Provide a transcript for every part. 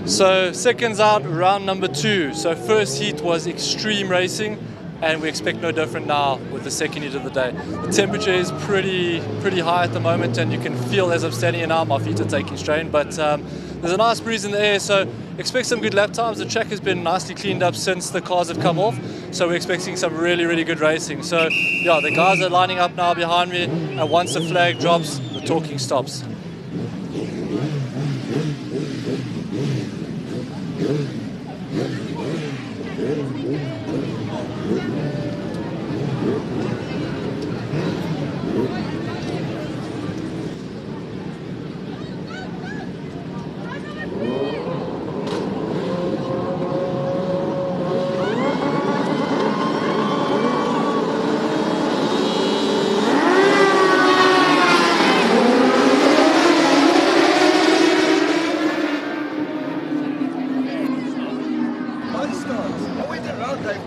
So seconds out, round number 2. So first heat was extreme racing, and we expect no different now with the second heat of the day. The temperature is pretty high at the moment, and you can feel as I'm standing here now, my feet are taking strain, but there's a nice breeze in the air, so expect some good lap times. The track has been nicely cleaned up since the cars have come off, so we're expecting some really good racing. So yeah, the guys are lining up now behind me, and once the flag drops, the talking stops.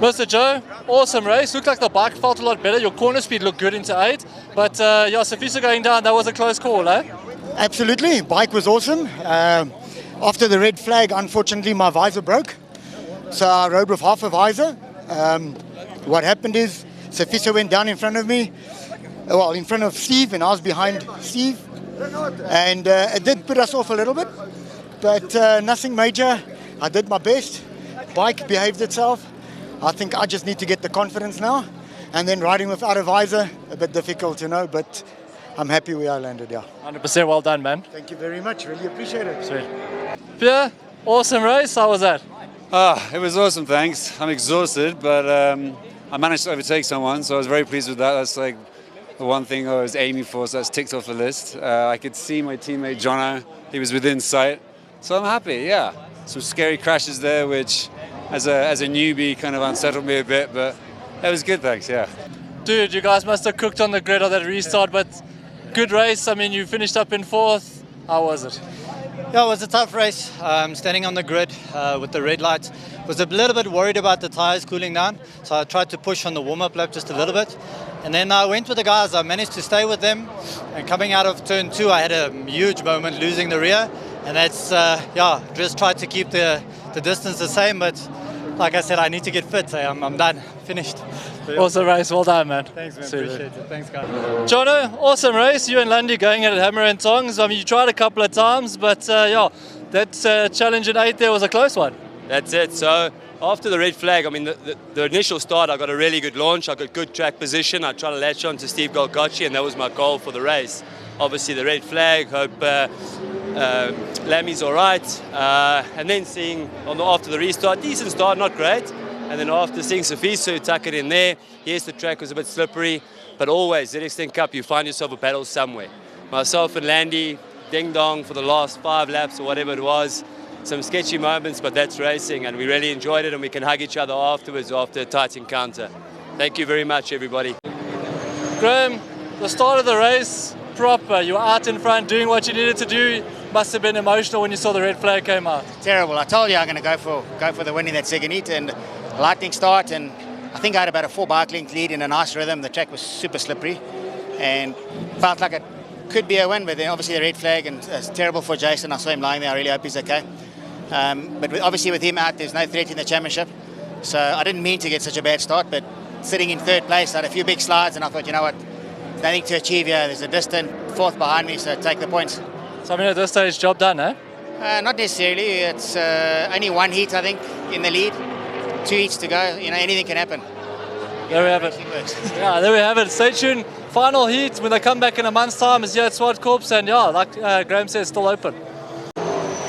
Mr. Joe, awesome race. Looked like the bike felt a lot better. Your corner speed looked good into 8. But yeah, Sifiso going down, that was a close call, eh? Absolutely. Bike was awesome. After the red flag, unfortunately, my visor broke. So I rode with half a visor. What happened is Sifiso went down in front of me, well, in front of Steve, and I was behind Steve. And it did put us off a little bit, but nothing major. I did my best. Bike behaved itself. I think I just need to get the confidence now, and then riding without a visor, a bit difficult, you know, but I'm happy where I landed, yeah. 100% well done, man. Thank you very much, really appreciate it. Sweet. Pierre, awesome race, how was that? It was awesome, thanks. I'm exhausted, but I managed to overtake someone, so I was very pleased with that. That's like the one thing I was aiming for, so that's ticked off the list. I could see my teammate Jono, he was within sight, so I'm happy, yeah. Some scary crashes there, which as a newbie kind of unsettled me a bit, but that was good, thanks, yeah. Dude, you guys must have cooked on the grid on that restart, but good race. I mean, you finished up in 4th. How was it? Yeah, it was a tough race. Standing on the grid with the red lights. Was a little bit worried about the tires cooling down, so I tried to push on the warm-up lap just a little bit. And then I went with the guys. I managed to stay with them. And coming out of turn 2, I had a huge moment losing the rear. And that's, yeah, just tried to keep the distance the same, but like I said, I need to get fit. I'm done, finished. Awesome race, well done, man. Thanks, man, appreciate it. Thanks, guys. Jono, awesome race. You and Landy going at it hammer and tongs. I mean, you tried a couple of times, but yeah, that challenge in 8 there was a close one. That's it. So after the red flag, I mean, the initial start, I got a really good launch. I got good track position. I tried to latch on to Steve Golgocci, and that was my goal for the race. Obviously, the red flag, hope Lammy's all right. And then seeing after the restart, decent start, not great. And then after seeing Sifiso tuck it in there, yes, the track was a bit slippery, but always, ZX10 Cup, you find yourself a battle somewhere. Myself and Landy, ding-dong for the last 5 laps or whatever it was. Some sketchy moments, but that's racing, and we really enjoyed it, and we can hug each other afterwards after a tight encounter. Thank you very much, everybody. Graham, the start of the race, proper. You were out in front doing what you needed to do. Must have been emotional when you saw the red flag came out. Terrible. I told you I'm going to go for the win in that second heat, and lightning start, and I think I had about a 4 bike length lead in a nice rhythm. The track was super slippery and felt like it could be a win, but then obviously the red flag, and it's terrible for Jason. I saw him lying there. I really hope he's okay. But obviously with him out, there's no threat in the championship. So I didn't mean to get such a bad start, but sitting in 3rd place, I had a few big slides, and I thought, you know what, nothing to achieve here. There's a distant 4th behind me, so take the points. So I mean, at this stage, job done, eh? Not necessarily. It's only 1 heat, I think, in the lead. 2 heats to go. You know, anything can happen. There we have it. Yeah, there we have it. Stay tuned. Final heat when they come back in a month's time is here at Swart Corps, and yeah, like Graham says, still open.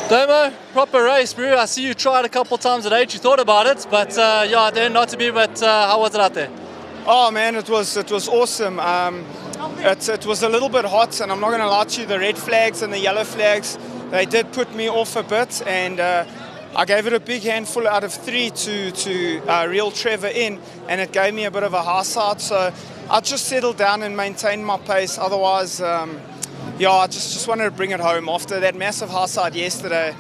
Damo, proper race, bro. I see you tried a couple times at 8. You thought about it, but yeah, then not to be. But how was it out there? Oh man, it was awesome. It was a little bit hot, and I'm not going to lie to you, the red flags and the yellow flags, they did put me off a bit, and I gave it a big handful out of 3 to reel Trevor in, and it gave me a bit of a high side, so I just settled down and maintained my pace. Otherwise, yeah, I just wanted to bring it home. After that massive high side yesterday,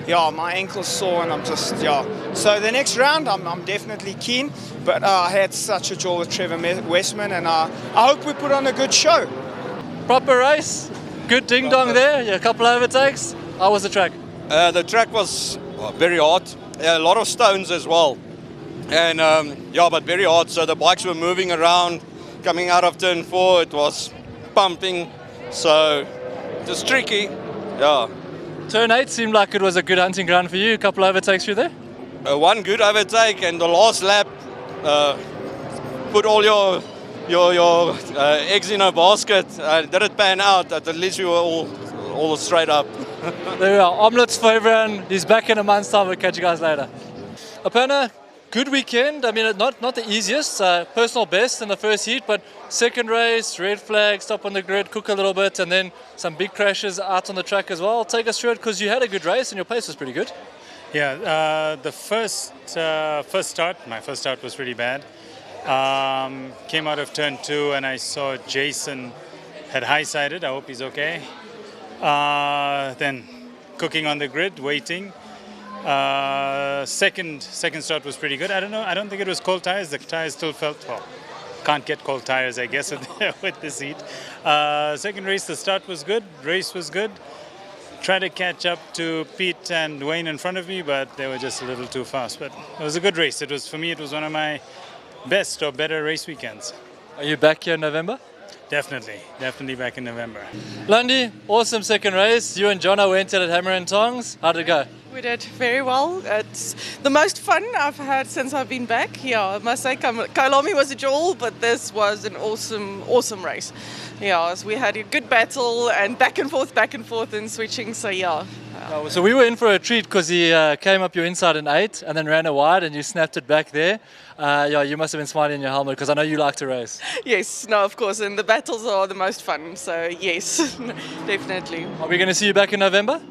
yeah, my ankle's sore, and I'm just, yeah. So the next round, I'm definitely keen, but I had such a joy with Trevor Westman, and I hope we put on a good show. Proper race, good ding-dong there, yeah, a couple of overtakes. How was the track? The track was Very hard. A lot of stones as well. And yeah, but very hard. So the bikes were moving around, coming out of turn 4. It was pumping. So it was tricky. Yeah. Turn 8 seemed like it was a good hunting ground for you. A couple of overtakes through there? One good overtake, and the last lap, put all your eggs in a basket. Did it pan out? At least we were all straight up. There we are. Omelets for everyone. He's back in a month's time. We'll catch you guys later. Aparna, good weekend. I mean, not the easiest. Personal best in the first heat, but second race, red flag, stop on the grid, cook a little bit, and then some big crashes out on the track as well. Take us through it because you had a good race and your pace was pretty good. Yeah, the first start, my first start was pretty bad. Came out of turn 2 and I saw Jason had high-sided. I hope he's okay. Then cooking on the grid, waiting. Second start was pretty good. I don't know. I don't think it was cold tires. The tires still felt, well, can't get cold tires, I guess, with this heat. Second race, the start was good. Race was good. Tried to catch up to Pete and Wayne in front of me, but they were just a little too fast. But it was a good race. It was, for me, it was one of my best or better race weekends. Are you back here in November? Definitely back in November. Lundy, awesome second race. You and Jonna went at it hammer and tongs. How did it go? We did very well. It's the most fun I've had since I've been back. Yeah, I must say Kailami was a jewel, but this was an awesome race. Yeah, so we had a good battle and back and forth and switching, so yeah. So we were in for a treat because he came up your inside in 8 and then ran a wide and you snapped it back there. Yeah, you must have been smiling in your helmet because I know you like to race. Yes, no, of course, and the battles are the most fun, so yes, definitely. Are we going to see you back in November?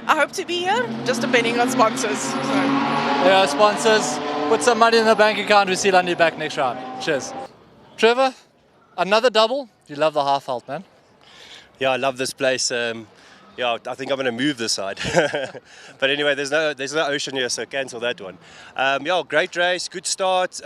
I hope to be here, just depending on sponsors. So. Yeah, sponsors. Put some money in the bank account. We'll see Lundy back next round. Cheers. Trevor, another double. You love the Halfveld, man. Yeah, I love this place. Yeah, I think I'm going to move this side. But anyway, there's no ocean here, so cancel that one. Yeah, great race, good start.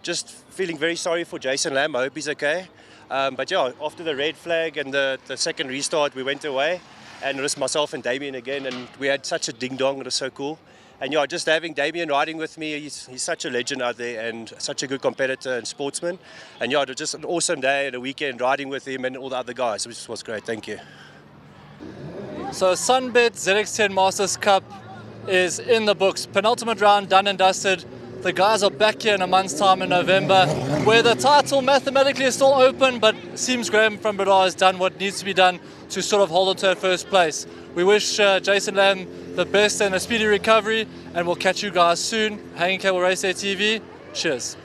Just feeling very sorry for Jason Lamb. I hope he's okay. But yeah, after the red flag and the second restart, we went away. And it was myself and Damien again, and we had such a ding-dong. It was so cool. And yeah, just having Damien riding with me, he's such a legend out there and such a good competitor and sportsman. And yeah, it was just an awesome day and a weekend riding with him and all the other guys, which was great. Thank you. So SunBet ZX10 Masters Cup is in the books. Penultimate round done and dusted. The guys are back here in a month's time in November, where the title mathematically is still open, but seems Graham from Bridgestone has done what needs to be done to sort of hold on to first place. We wish Jason Lamb the best and a speedy recovery, and we'll catch you guys soon. Hanging Cable Race Day TV. Cheers.